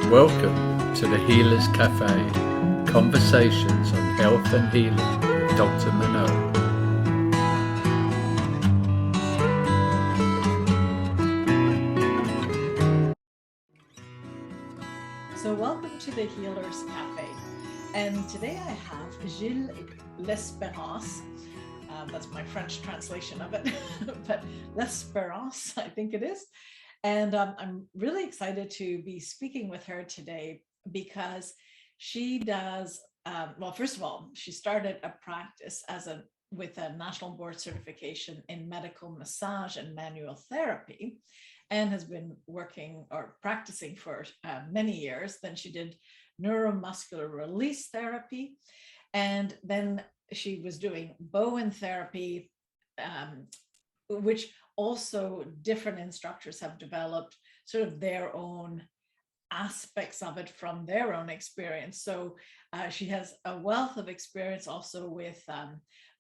Welcome to the Healers Café, conversations on health and healing with Dr. Manon. So welcome to the Healers Café. And today I have Gilles L'Espérance. That's my French translation of it, but L'Espérance, I think it is. And I'm really excited to be speaking with her today because she does, well, first of all, she started a practice with a national board certification in medical massage and manual therapy, and has been working or practicing for many years. Then she did neuromuscular release therapy, and then she was doing Bowen therapy, which also different instructors have developed sort of their own aspects of it from their own experience. So she has a wealth of experience also with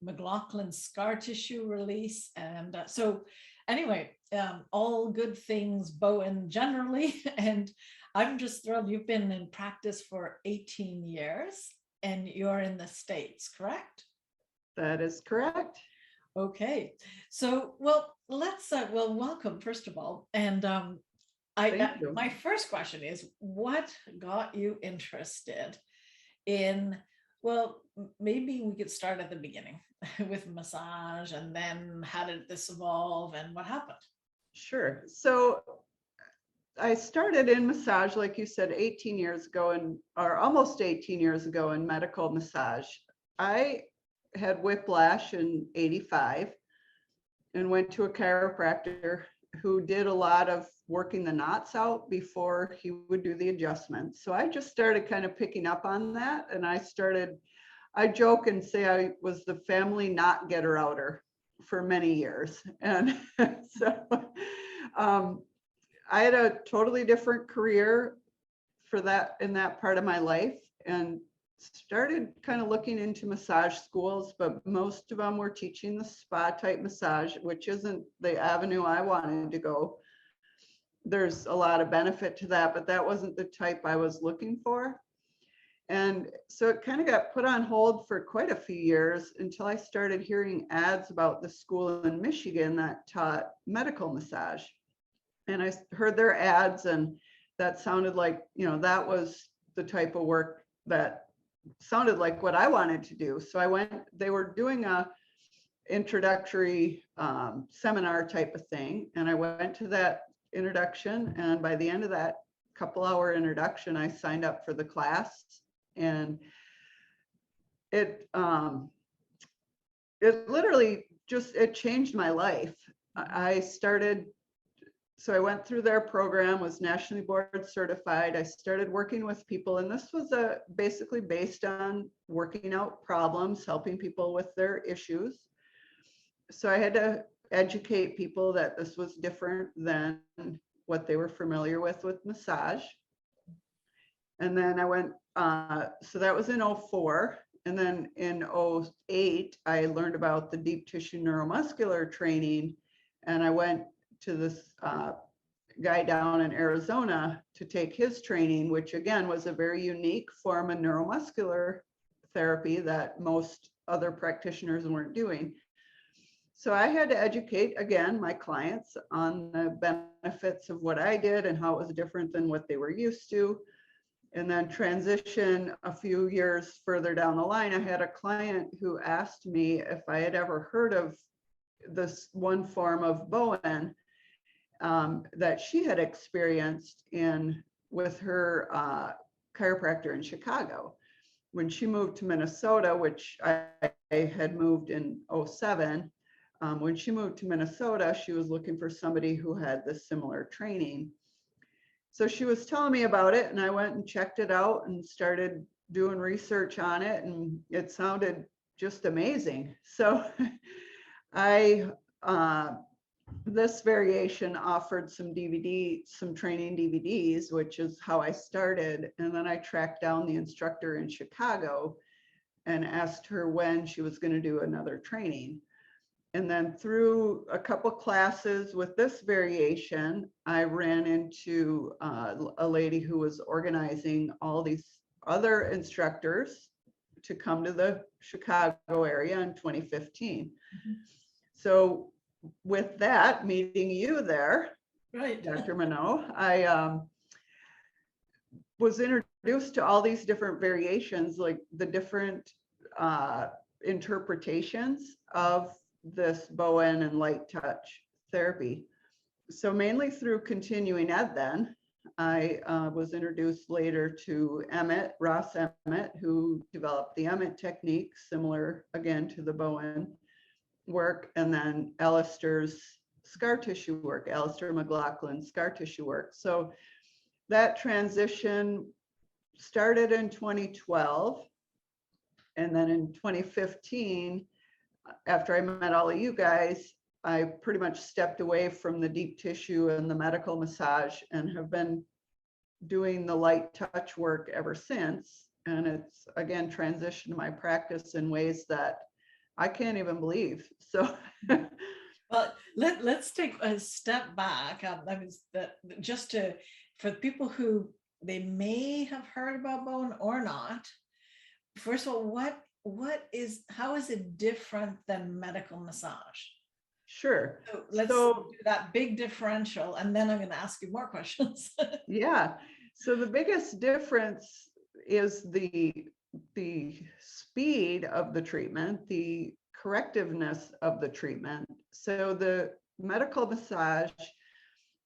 McLoughlin Scar Tissue Release. And so anyway, all good things Bowen generally. And I'm just thrilled. You've been in practice for 18 years and you're in the States, correct? That is correct. Okay, so well, let's welcome first of all, and my first question is, what got you interested in? Well, maybe we could start at the beginning with massage, and then how did this evolve, and what happened? Sure. So I started in massage, like you said, 18 years ago, or almost 18 years ago in medical massage. I had whiplash in 85 and went to a chiropractor who did a lot of working the knots out before he would do the adjustments. So I just started kind of picking up on that. And I joke and say I was the family knot getter outer for many years. And so I had a totally different career for that in that part of my life, and started kind of looking into massage schools, but most of them were teaching the spa type massage, which isn't the avenue I wanted to go. There's a lot of benefit to that, but that wasn't the type I was looking for. And so it kind of got put on hold for quite a few years until I started hearing ads about the school in Michigan that taught medical massage. And I heard their ads, and that sounded like, that was the type of work that sounded like what I wanted to do. So I went, they were doing a introductory seminar type of thing. And I went to that introduction. And by the end of that couple-hour introduction, I signed up for the class. And it literally it changed my life. So I went through their program, was nationally board certified. I started working with people, and this was basically based on working out problems, helping people with their issues. So I had to educate people that this was different than what they were familiar with massage. And then I went, so that was in 04. And then in 08, I learned about the deep tissue neuromuscular training, and I went to this guy down in Arizona to take his training, which again was a very unique form of neuromuscular therapy that most other practitioners weren't doing. So I had to educate, again, my clients on the benefits of what I did and how it was different than what they were used to. And then transition a few years further down the line, I had a client who asked me if I had ever heard of this one form of Bowen that she had experienced with her chiropractor in Chicago. When she moved to Minnesota, which I had moved in 07, when she moved to Minnesota, she was looking for somebody who had this similar training. So she was telling me about it, and I went and checked it out and started doing research on it, and it sounded just amazing. So this variation offered some training DVDs, which is how I started. And then I tracked down the instructor in Chicago and asked her when she was going to do another training. And then through a couple classes with this variation, I ran into a lady who was organizing all these other instructors to come to the Chicago area in 2015. Mhm. So with that, meeting you there, Right. Dr. Manon, I was introduced to all these different variations, like the different interpretations of this Bowen and light touch therapy. So mainly through continuing ed then, I was introduced later to Ross Emmett, who developed the Emmett technique, similar again to the Bowen work, and then Alistair's scar tissue work, Alistair McLoughlin Scar Tissue work. So that transition started in 2012. And then in 2015, after I met all of you guys, I pretty much stepped away from the deep tissue and the medical massage and have been doing the light touch work ever since. And it's, again, transitioned my practice in ways that I can't even believe. So Well, let's take a step back. I mean, just to, for people who they may have heard about Bowen or not, first of all, how is it different than medical massage? Sure. So let's do that big differential, and then I'm going to ask you more questions. Yeah. So the biggest difference is the speed of the treatment, the correctiveness of the treatment. So the medical massage,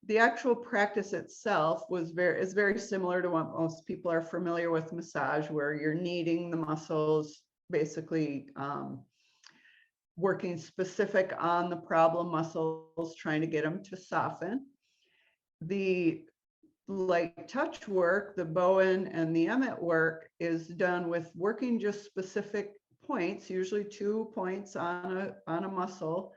the actual practice itself is very similar to what most people are familiar with massage, where you're kneading the muscles, basically working specific on the problem muscles, trying to get them to soften. The light touch work, the Bowen and the Emmett work, is done with working just specific points, usually 2 points on a muscle,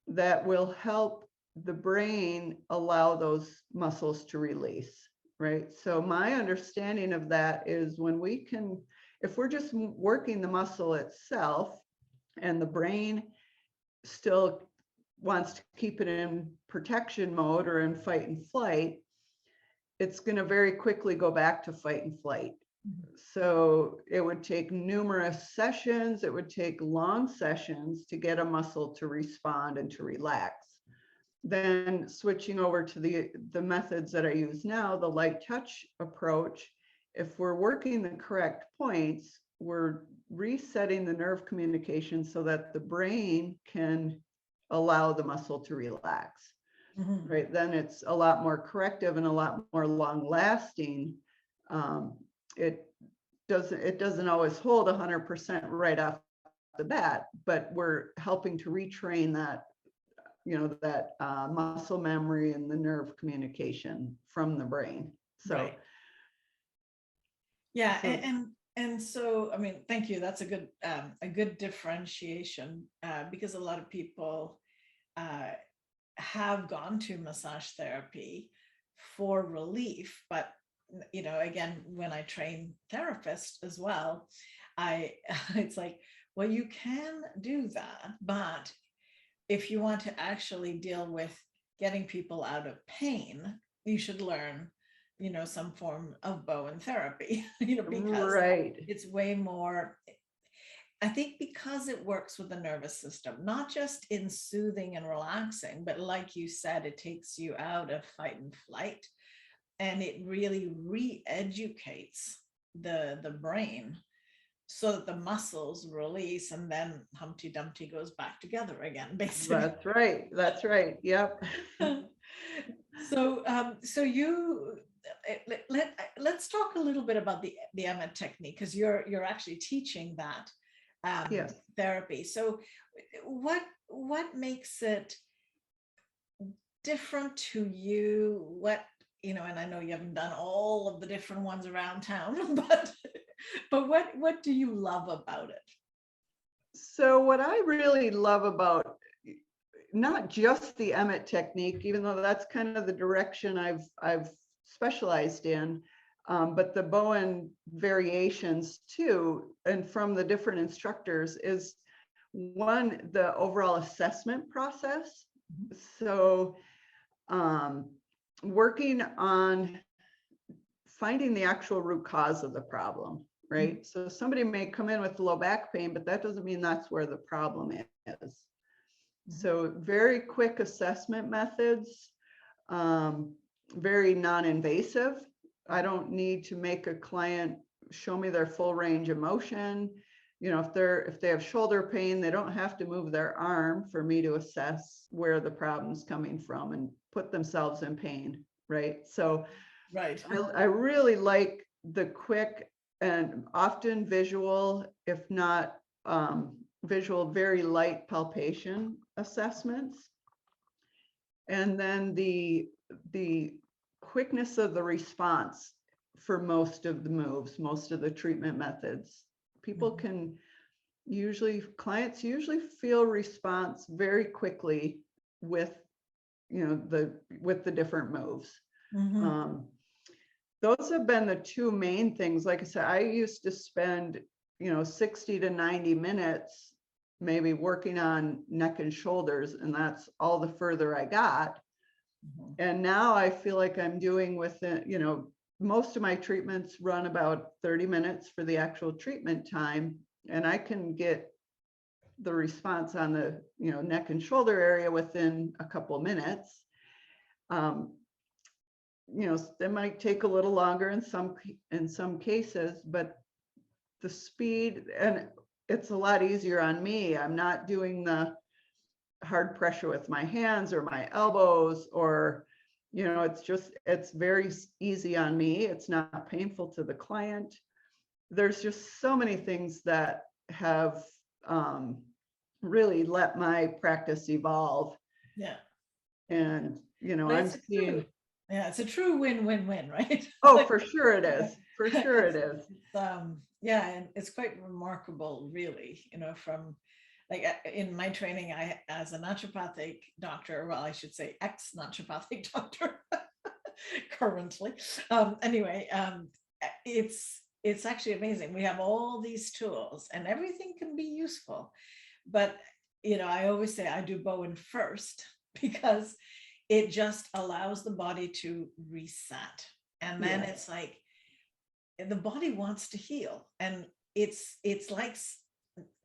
that will help the brain allow those muscles to release, right? So my understanding of that is if we're just working the muscle itself and the brain still wants to keep it in protection mode or in fight and flight, it's going to very quickly go back to fight and flight. So it would take numerous sessions, it would take long sessions to get a muscle to respond and to relax. Then switching over to the methods that I use now, the light touch approach, if we're working the correct points, we're resetting the nerve communication so that the brain can allow the muscle to relax. Mhm. Right, then it's a lot more corrective and a lot more long lasting. It doesn't always hold 100% right off the bat, but we're helping to retrain that, that muscle memory and the nerve communication from the brain. So Right. Yeah, so- and so I mean, thank you. That's a good differentiation because a lot of people have gone to massage therapy for relief, but again, when I train therapists as well, it's like, well, you can do that, but if you want to actually deal with getting people out of pain, you should learn some form of Bowen therapy, because right. it's way more, I think, because it works with the nervous system, not just in soothing and relaxing, but like you said, it takes you out of fight and flight, and it really re-educates the brain so that the muscles release, and then Humpty Dumpty goes back together again, basically. That's right. Yep. So let's talk a little bit about the Emmett technique, because you're actually teaching that Yes. therapy. So what makes it different to you? And I know you haven't done all of the different ones around town, but what do you love about it? So what I really love about not just the Emmett technique, even though that's kind of the direction I've specialized in, but the Bowen variations too, and from the different instructors, is One, the overall assessment process. So working on finding the actual root cause of the problem, right? So somebody may come in with low back pain, but that doesn't mean that's where the problem is. So very quick assessment methods, very non-invasive. I don't need to make a client show me their full range of motion. You know, if they have shoulder pain, they don't have to move their arm for me to assess where the problem's coming from and put themselves in pain, right? So Right. I really like the quick and often visual, if not visual, very light palpation assessments. And then the quickness of the response for most of the moves, most of the treatment methods. People can clients usually feel response very quickly with, you know, with the different moves. Those have been the two main things. Like I said, I used to spend, you know, 60 to 90 minutes maybe working on neck and shoulders, and that's all the further I got. And now I feel like I'm doing within, you know, most of my treatments run about 30 minutes for the actual treatment time, and I can get the response on the, you know, neck and shoulder area within a couple of minutes. You know, it might take a little longer in some cases, but the speed, and it's a lot easier on me. I'm not doing the hard pressure with my hands or my elbows, or, you know, it's very easy on me. It's not painful to the client. There's just so many things that have really let my practice evolve. Yeah. And, you know, I'm seeing. Yeah, it's a true win-win-win, right? Oh, for sure it is. For sure it is. Yeah, and it's quite remarkable, really, you know, from like in my training, as a naturopathic doctor, well, I should say ex-naturopathic doctor currently. Anyway, it's actually amazing. We have all these tools and everything can be useful. But, you know, I always say I do Bowen first because it just allows the body to reset. And then it's like, the body wants to heal. And it's like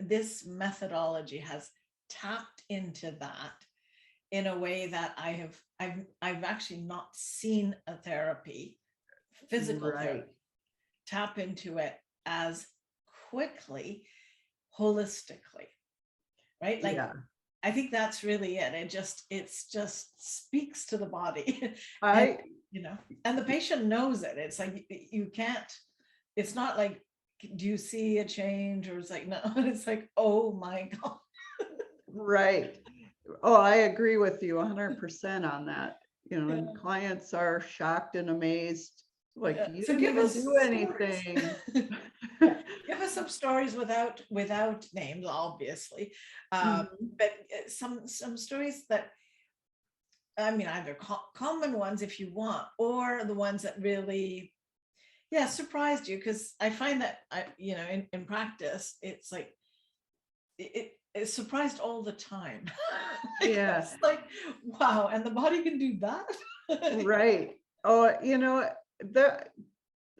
this methodology has tapped into that in a way that I've actually not seen a therapy, physical therapy, tap into it as quickly, holistically, right? Like, I think that's really it. It's just speaks to the body. And, you know, and the patient knows it. It's like, you can't, it's not like, do you see a change? Or it's like, no, it's like, oh my God. Right. Oh, I agree with you 100% on that. You know, and clients are shocked and amazed. Like, you didn't even do anything. Give us some stories without names, obviously. But some stories that, I mean, either common ones if you want, or the ones that really, surprised you. Because I find that, you know, in practice, it's like, it's surprised all the time. It's like, wow, and the body can do that. Right. Oh, you know,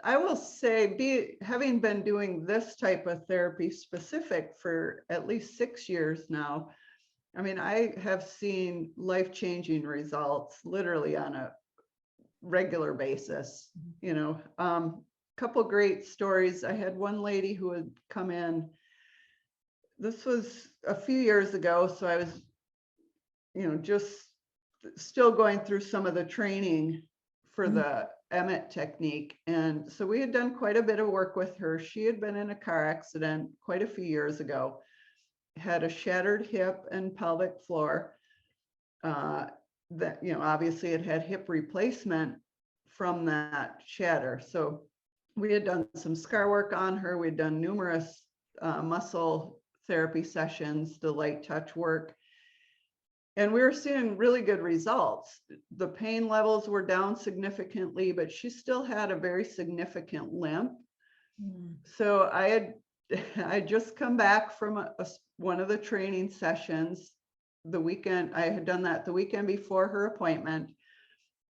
I will say, having been doing this type of therapy specific for at least 6 years now, I mean, I have seen life-changing results literally on a regular basis. You know, couple great stories. I had one lady who had come in. This was a few years ago, so I was, you know, just still going through some of the training for the Emmett technique. And so we had done quite a bit of work with her. She had been in a car accident quite a few years ago, had a shattered hip and pelvic floor. That, you know, obviously it had hip replacement from that shatter. So we had done some scar work on her. We'd done numerous muscle therapy sessions, the light touch work. And we were seeing really good results. The pain levels were down significantly, but she still had a very significant limp. So I had I just come back from one of the training sessions the weekend. I had done that the weekend before her appointment.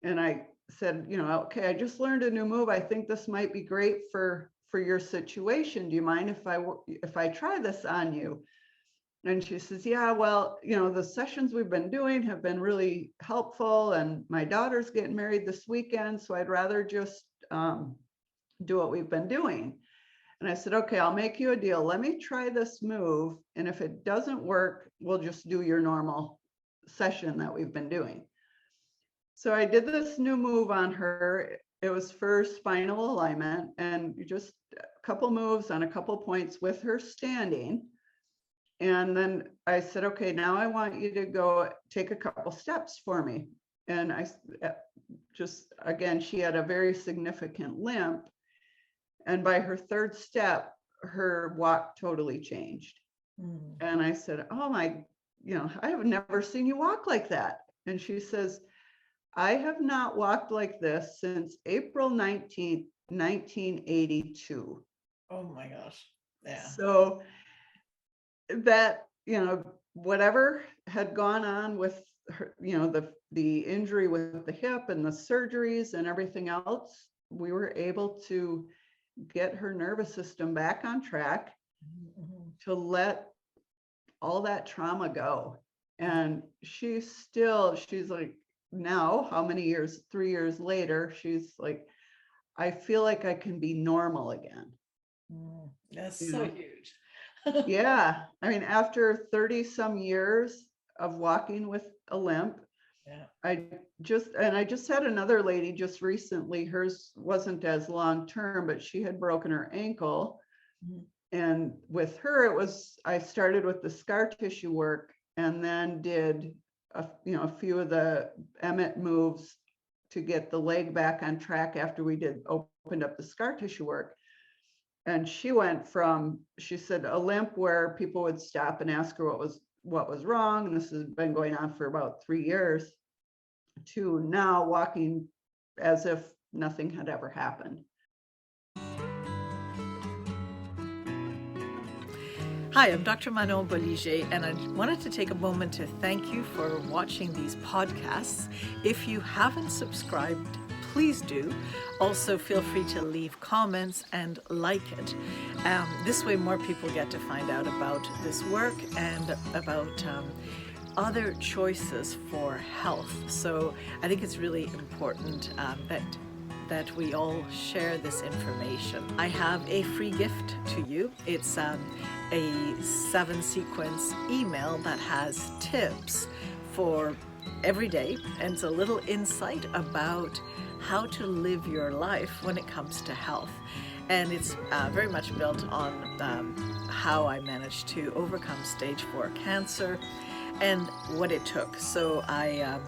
And I said, okay, I just learned a new move. I think this might be great for your situation. Do you mind if I try this on you? And she says, yeah, well, the sessions we've been doing have been really helpful, and my daughter's getting married this weekend, so I'd rather just do what we've been doing. And I said, okay, I'll make you a deal. Let me try this move. And if it doesn't work, we'll just do your normal session that we've been doing. So I did this new move on her. It was for spinal alignment, and just a couple moves on a couple points with her standing. And then I said, okay, now I want you to go take a couple steps for me. And I just, again, she had a very significant limp. And by her third step, her walk totally changed. Mm. And I said, oh my, I have never seen you walk like that. And she says, I have not walked like this since April 19th, 1982. Oh my gosh. Yeah. So that, whatever had gone on with her, the injury with the hip and the surgeries and everything else, we were able to get her nervous system back on track, mm-hmm. to let all that trauma go. And she's like, now, how many years, 3 years later, she's like, I feel like I can be normal again. That's so huge. Yeah. I mean, after 30 some years of walking with a limp, yeah. I just had another lady just recently, hers wasn't as long term, but she had broken her ankle. Mm-hmm. And with her, I started with the scar tissue work and then did a few of the Emmett moves to get the leg back on track after we opened up the scar tissue work. And she went from, she said, a limp where people would stop and ask her what was wrong, and this has been going on for about 3 years, to now walking as if nothing had ever happened. Hi, I'm Dr. Manon Bolliger, and I wanted to take a moment to thank you for watching these podcasts. If you haven't subscribed, please do. Also, feel free to leave comments and like it. This way, more people get to find out about this work and about other choices for health. So I think it's really important that we all share this information. I have a free gift to you. It's a 7-sequence email that has tips for every day, and it's a little insight about how to live your life when it comes to health. And it's very much built on how I managed to overcome stage 4 cancer and what it took. So I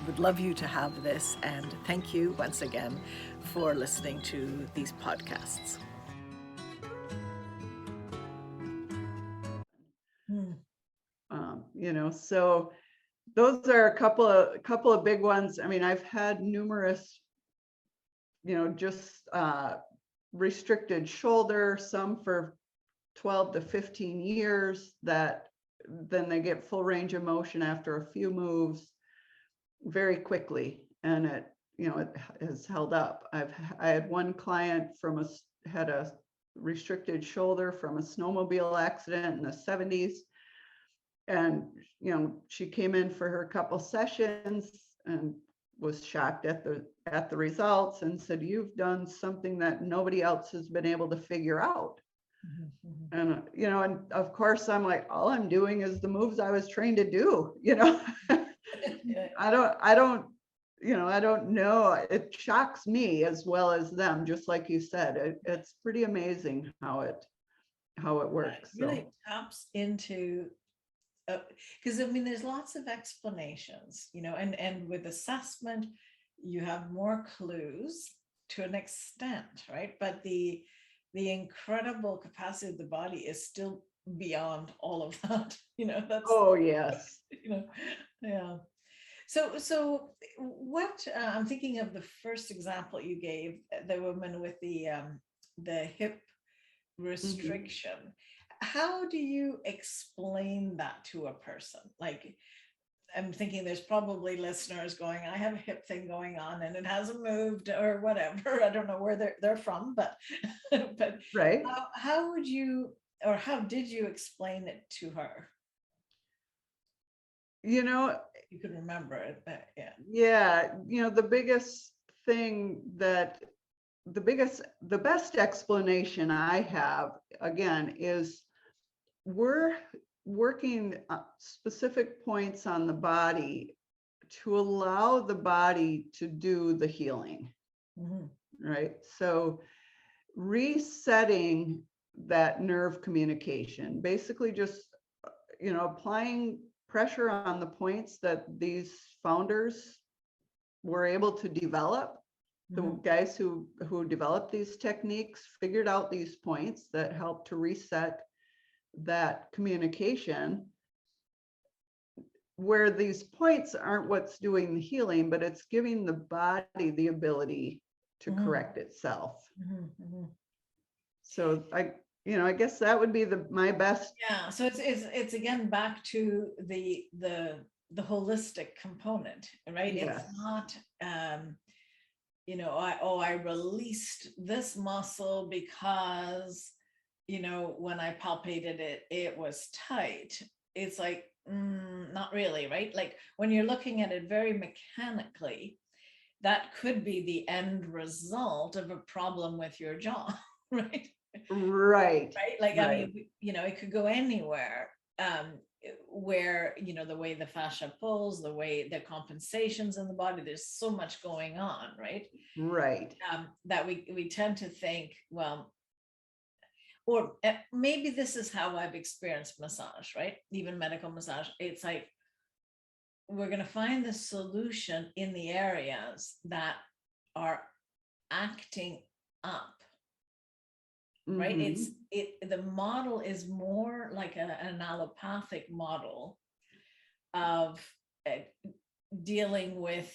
would love you to have this, and thank you once again for listening to these podcasts. So those are a couple of big ones. I mean, I've had numerous, just restricted shoulder, some for 12 to 15 years, that then they get full range of motion after a few moves very quickly, and it has held up. I had one client had a restricted shoulder from a snowmobile accident in the 70s. And, she came in for her couple sessions and was shocked at the results and said, you've done something that nobody else has been able to figure out. Mm-hmm. And, and of course I'm like, all I'm doing is the moves I was trained to do, I don't know. It shocks me as well as them, just like you said. It's pretty amazing how it works. It really taps into, because there's lots of explanations, and with assessment, you have more clues to an extent, right? But the incredible capacity of the body is still beyond all of that, that's, oh yes. Yeah. So what, I'm thinking of the first example you gave, the woman with the hip restriction. How do you explain that to a person? Like, I'm thinking there's probably listeners going, I have a hip thing going on and it hasn't moved or whatever. I don't know where they're from, but but Right. how would you, or how did you explain it to her? You know, You could remember it, but yeah. yeah, you know, the biggest thing that the best explanation I have, again, is we're working specific points on the body to allow the body to do the healing, right? So resetting that nerve communication, basically just, you know, applying pressure on the points that these founders were able to develop. The guys who developed these techniques figured out these points that help to reset that communication, where these points aren't what's doing the healing, but it's giving the body the ability to correct itself. So I guess that would be my best. Yeah. So it's again back to the holistic component, right? Yes. It's not I released this muscle because, when I palpated it, it was tight. It's like, not really, right? Like when you're looking at it very mechanically, that could be the end result of a problem with your jaw, right? Right. Right. Like, right. I mean, it could go anywhere. Where, the way the fascia pulls, the way the compensations in the body, there's so much going on, right? Right. That we tend to think, well, or maybe this is how I've experienced massage, right? Even medical massage. It's like, we're going to find the solution in the areas that are acting up. Right. The model is more like an allopathic model of dealing with,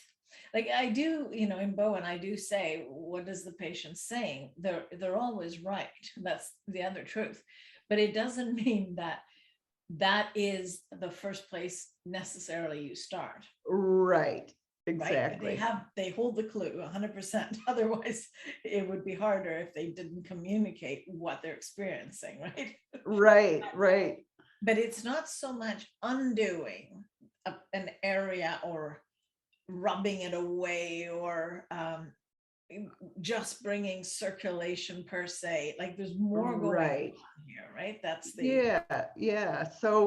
like I do, in Bowen, I do say, what is the patient saying? They're always right. That's the other truth. But it doesn't mean that is the first place necessarily you start. Right. Exactly. Right? They hold the clue 100%. Otherwise, it would be harder if they didn't communicate what they're experiencing, right? Right. But it's not so much undoing an area or rubbing it away or just bringing circulation per se. Like there's more going on here, right? That's the yeah. So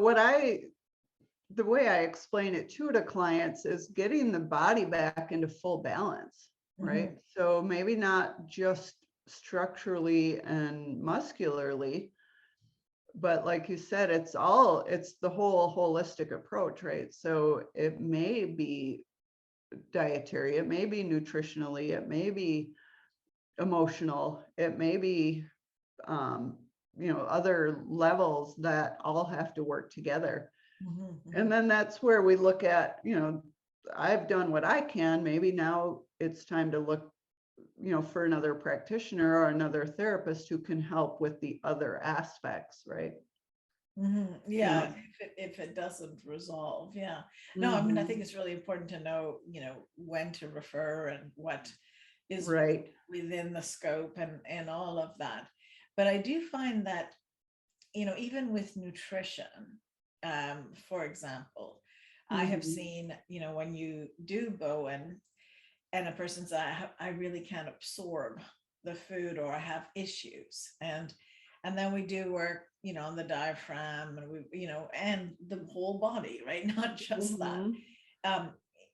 the way I explain it to clients is getting the body back into full balance, right? So maybe not just structurally and muscularly, but like you said, it's the whole holistic approach, right? So it may be dietary, it may be nutritionally, it may be emotional, it may be, other levels that all have to work together. And then that's where we look at, I've done what I can, maybe now it's time to look, for another practitioner or another therapist who can help with the other aspects, right? Yeah, if it doesn't resolve. Yeah. No, I mean, I think it's really important to know, when to refer and what is right within the scope and all of that. But I do find that, even with nutrition, for example, I have seen, when you do Bowen and a person says, I really can't absorb the food or I have issues. And then we do work, on the diaphragm and we, and the whole body, right? Not just that.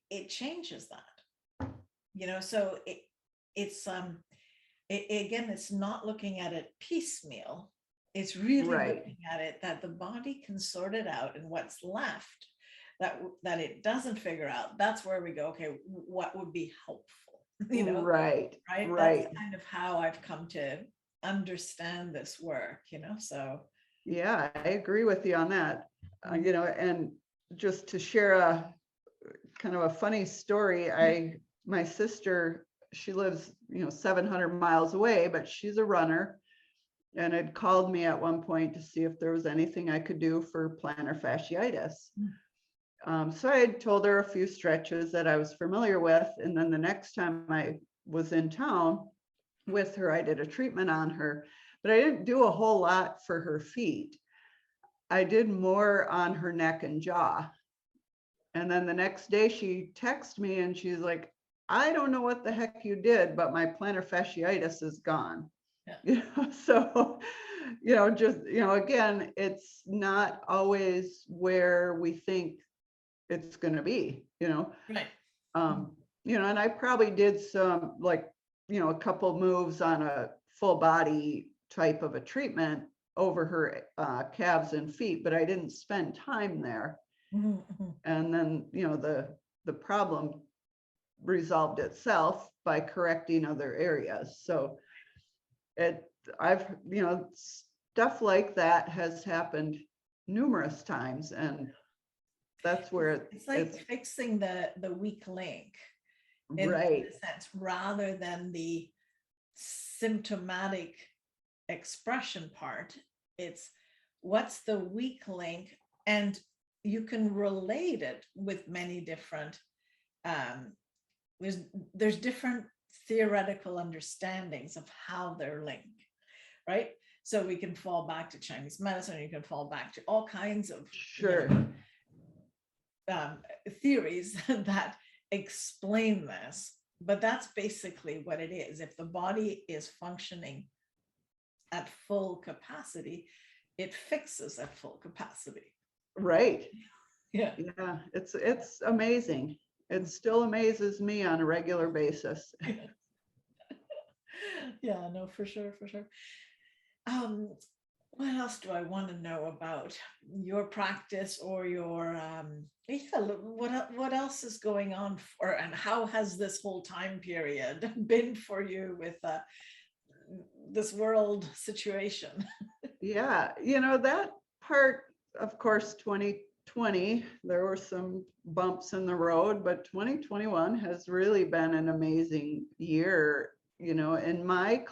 It changes that, so it's again, it's not looking at it piecemeal. It's really looking at it that the body can sort it out, and what's left that it doesn't figure out, that's where we go, okay, what would be helpful? Right. That's kind of how I've come to understand this work, so. Yeah, I agree with you on that. And just to share a kind of a funny story, my sister, she lives, 700 miles away, but she's a runner. and had called me at one point to see if there was anything I could do for plantar fasciitis. So I had told her a few stretches that I was familiar with. And then the next time I was in town with her, I did a treatment on her, but I didn't do a whole lot for her feet. I did more on her neck and jaw. And then the next day she texted me and she's like, I don't know what the heck you did, but my plantar fasciitis is gone. Yeah. So, just, again, it's not always where we think it's going to be, Right. And I probably did some a couple moves on a full body type of a treatment over her calves and feet, but I didn't spend time there. And then, the problem resolved itself by correcting other areas. So stuff like that has happened numerous times, and that's where it's like fixing the weak link in right. a sense, rather than the symptomatic expression part. It's what's the weak link, and you can relate it with many different there's different theoretical understandings of how they're linked, right? So we can fall back to Chinese medicine, you can fall back to all kinds of Sure. Theories that explain this, but that's basically what it is. If the body is functioning at full capacity, it fixes at full capacity. Right. Yeah. It's amazing. It still amazes me on a regular basis. Yeah, no, for sure. What else do I want to know about your practice or your what else is going on and how has this whole time period been for you with this world situation? Yeah, that part, of course, 2020, there were some bumps in the road, but 2021 has really been an amazing year, and my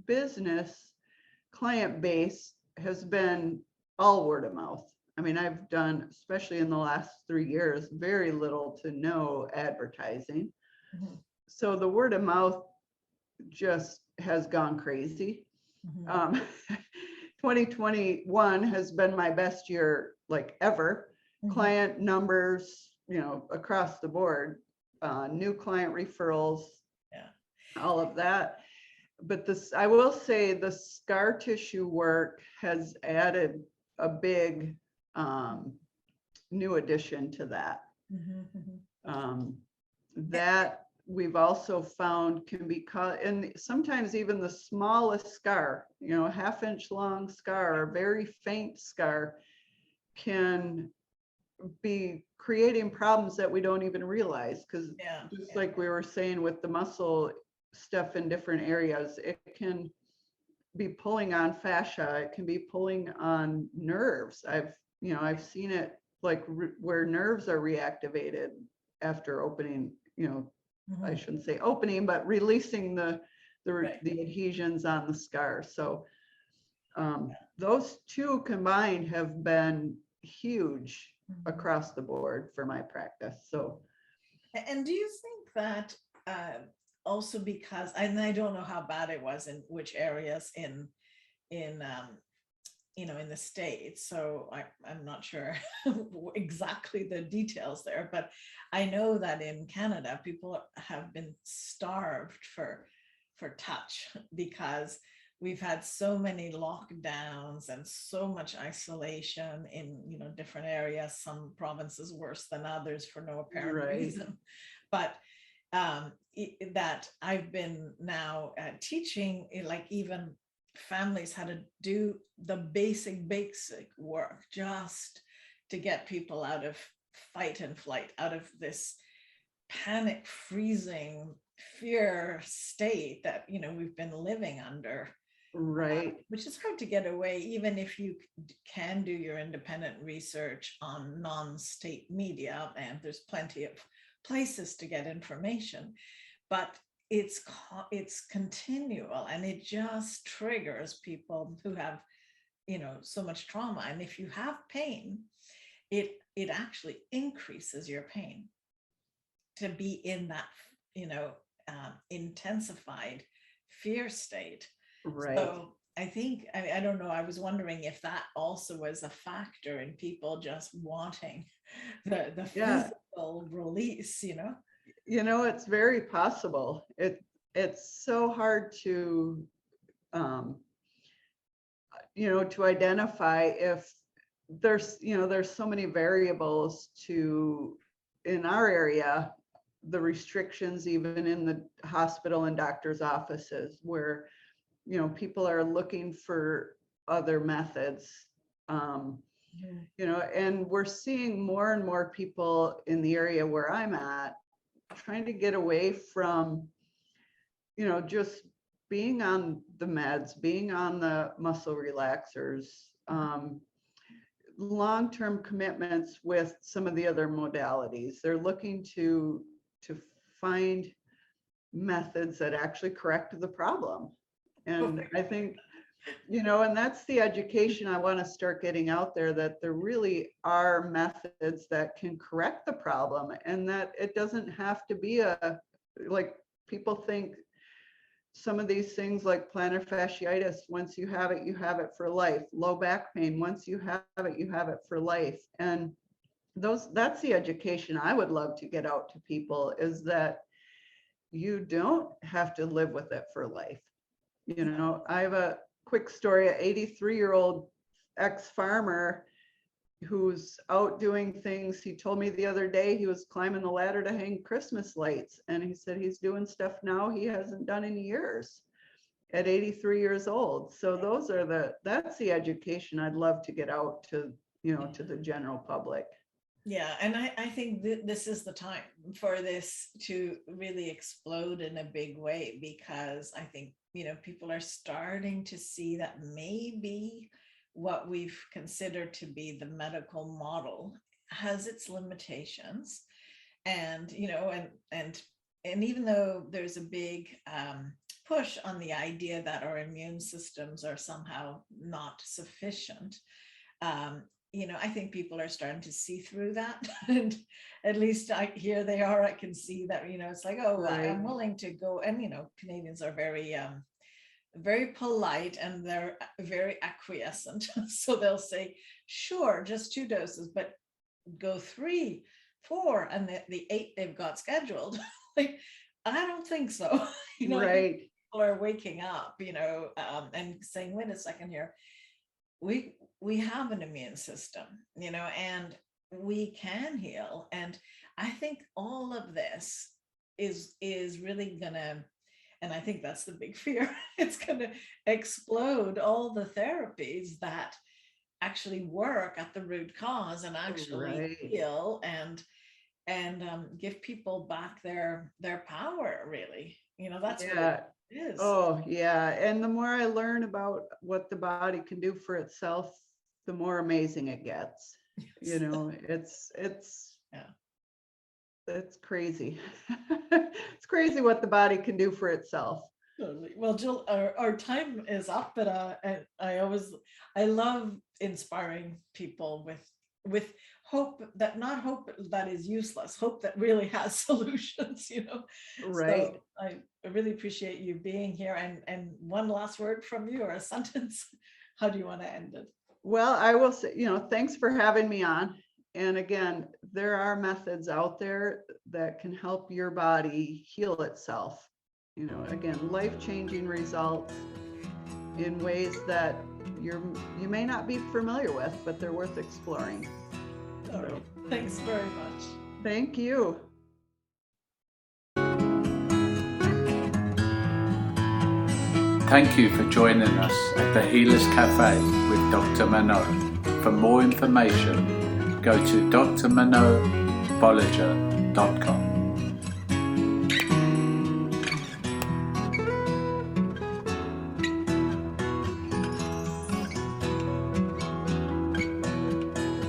business client base has been all word of mouth. I mean, I've done, especially in the last 3 years, very little to no advertising. Mm-hmm. So the word of mouth just has gone crazy. Mm-hmm. 2021 has been my best year ever. Mm-hmm. Client numbers, across the board, new client referrals, all of that. But I will say the scar tissue work has added a big new addition to that. Mm-hmm. That we've also found can be and sometimes even the smallest scar, a half-inch long scar or very faint scar can be creating problems that we don't even realize, because just like we were saying with the muscle stuff in different areas, it can be pulling on fascia, it can be pulling on nerves. I've seen it where nerves are reactivated after opening, mm-hmm. I shouldn't say opening, but releasing the adhesions on the scar. So those two combined have been huge across the board for my practice. So, and do you think that also because, and I don't know how bad it was in which areas in the States, so I'm not sure exactly the details there, but I know that in Canada, people have been starved for touch because we've had so many lockdowns and so much isolation in, different areas, some provinces worse than others for no apparent reason. But that I've been now teaching, even families how to do the basic work just to get people out of fight and flight, out of this panic, freezing fear state that we've been living under, which is hard to get away, even if you can do your independent research on non-state media, and there's plenty of places to get information. But it's continual, and it just triggers people who have, so much trauma. And if you have pain, it actually increases your pain to be in that, intensified fear state. Right. So I think, I don't know, I was wondering if that also was a factor in people just wanting the physical release, It's very possible. It's so hard to, to identify if there's so many variables in our area, the restrictions, even in the hospital and doctor's offices, where, people are looking for other methods, and we're seeing more and more people in the area where I'm at trying to get away from, just being on the meds, being on the muscle relaxers, long-term commitments with some of the other modalities. They're looking to find methods that actually correct the problem. And I think, and that's the education I want to start getting out there, that there really are methods that can correct the problem, and that it doesn't have to be like people think some of these things like plantar fasciitis, once you have it for life. Low back pain, once you have it for life. And that's the education I would love to get out to people, is that you don't have to live with it for life. I have a quick story. An 83-year-old ex-farmer who's out doing things. He told me the other day he was climbing the ladder to hang Christmas lights, and he said he's doing stuff now he hasn't done in years at 83 years old. So that's the education I'd love to get out to, to the general public. Yeah, and I think this is the time for this to really explode in a big way, because I think, people are starting to see that maybe what we've considered to be the medical model has its limitations. And, and even though there's a big push on the idea that our immune systems are somehow not sufficient, I think people are starting to see through that. And at least here they are, I can see that, it's like, oh, right. I'm willing to go. And, Canadians are very, very polite, and they're very acquiescent. So they'll say, sure, just 2 doses, but go 3, 4, and the 8 they've got scheduled. Like, I don't think so. Right. People are waking up, and saying, wait a second here. We have an immune system, and we can heal. And I think all of this is really gonna, and I think that's the big fear, it's gonna explode all the therapies that actually work at the root cause and actually heal and give people back their power, really. That's what it is. Oh yeah. And the more I learn about what the body can do for itself, the more amazing it gets. Yes. It's crazy. It's crazy what the body can do for itself. Totally. Well, Jill, our time is up, but I love inspiring people with hope that is useless, hope that really has solutions, Right. So I really appreciate you being here. And one last word from you, or a sentence. How do you want to end it? Well, I will say, thanks for having me on. And again, there are methods out there that can help your body heal itself. Again, life-changing results in ways that you may not be familiar with, but they're worth exploring. All right. Thanks very much. Thank you. Thank you for joining us at the Healers Café with Dr. Manon. For more information, go to drmanonbolliger.com.